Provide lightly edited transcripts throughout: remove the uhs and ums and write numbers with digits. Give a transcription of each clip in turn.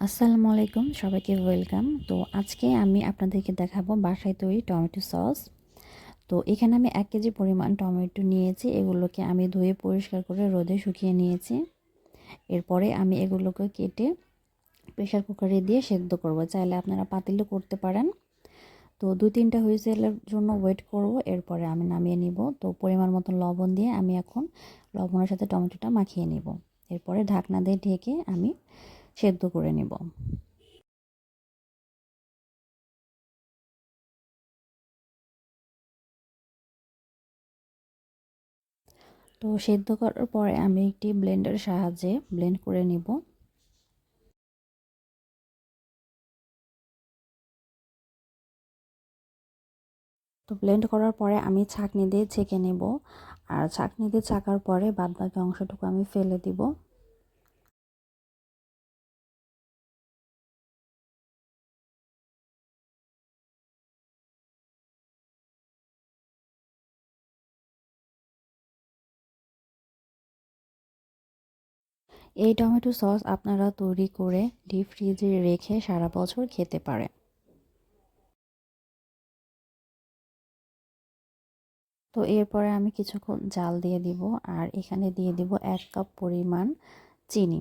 আসসালামু আলাইকুম, সবাইকে ওয়েলকাম। তো আজকে আমি আপনাদেরকে দেখাবো বাসায় তৈরি টমেটো সস। তো এখানে আমি 1 কেজি পরিমাণ টমেটো নিয়েছি। এগুলোকে আমি ধুয়ে পরিষ্কার করে রোদে শুকিয়ে নিয়েছি। এরপরে আমি এগুলোকে কেটে প্রেসার কুকারে দিয়ে সেদ্ধ করব। চাইলে আপনারা পাতিলেও করতে পারেন। তো 2-3টা হুইসেলের জন্য ওয়েট করব, এরপরে আমি নামিয়ে নিব। তো পরিমাণ মতো লবণ দিয়ে আমি এখন লবণের সাথে টমেটোটা মাখিয়ে নিব। এরপরে ঢাকনা দিয়ে ঢেকে আমি সেদ্ধ করে নিব। তো সেদ্ধ করার পরে আমি একটি ব্লেন্ডারের সাহায্যে ব্লেন্ড করে নিব। তো ব্লেন্ড করার পরে আমি ছাঁকনি দিয়ে ছেঁকে নেব। আর ছাঁকনি দিয়ে ছাকার পরে বাদবাকি অংশটুকু আমি ফেলে দিব। এই টমেটো সস আপনারা তৈরি করে ডিপ ফ্রিজে রেখে সারা বছর খেতে পারেন। তো এরপরে আমি কিছুক্ষণ জাল দিয়ে দিব। আর এখানে দিয়ে দিব 1 কাপ পরিমাণ চিনি।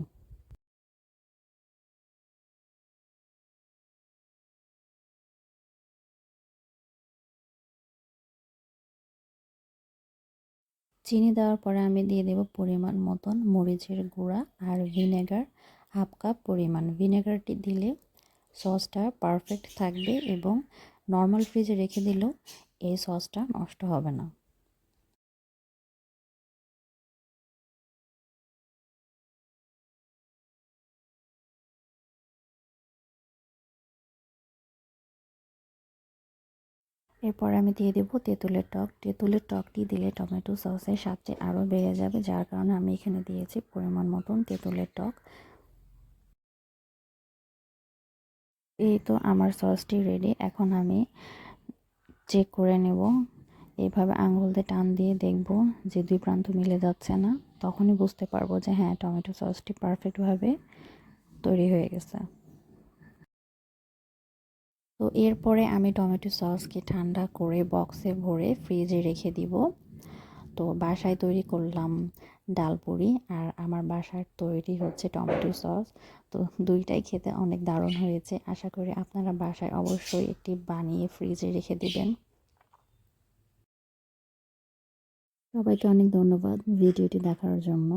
চিনি দেওয়ার পরে আমি দিয়ে দেব পরিমাণ মতন মরিচের গুঁড়া আর ভিনেগার 1/2 কাপ পরিমাণ। ভিনেগারটি দিলে সসটা পারফেক্ট থাকবে এবং নর্মাল ফ্রিজে রেখে দিলেও এই সসটা নষ্ট হবে না। এরপর আমি দিয়ে দেব তেঁতুলের টক। তেঁতুলের টকটি দিলে টমেটো সসের স্বাদটি আরও বেড়ে যাবে, যার কারণে আমি এখানে দিয়েছি পরিমাণ মতন তেঁতুলের টক। এই তো আমার সসটি রেডি। এখন আমি চেক করে নেব। এইভাবে আঙুল দিয়ে টান দিয়ে দেখব যে 2 প্রান্ত মিলে যাচ্ছে না। তখনই বুঝতে পারবো যে হ্যাঁ, টমেটো সসটি পারফেক্টভাবে তৈরি হয়ে গেছে। তো এরপরে আমি টমেটো সসকে ঠান্ডা করে বক্সে ভরে ফ্রিজে রেখে দিব। তো বাসায় তৈরি করলাম ডালপুরি, আর আমার বাসার তৈরি হচ্ছে টমেটো সস। তো দুইটাই খেতে অনেক দারুণ হয়েছে। আশা করি আপনারা বাসায় অবশ্যই একটি বানিয়ে ফ্রিজে রেখে দিবেন। সবাইকে অনেক ধন্যবাদ ভিডিওটি দেখার জন্য।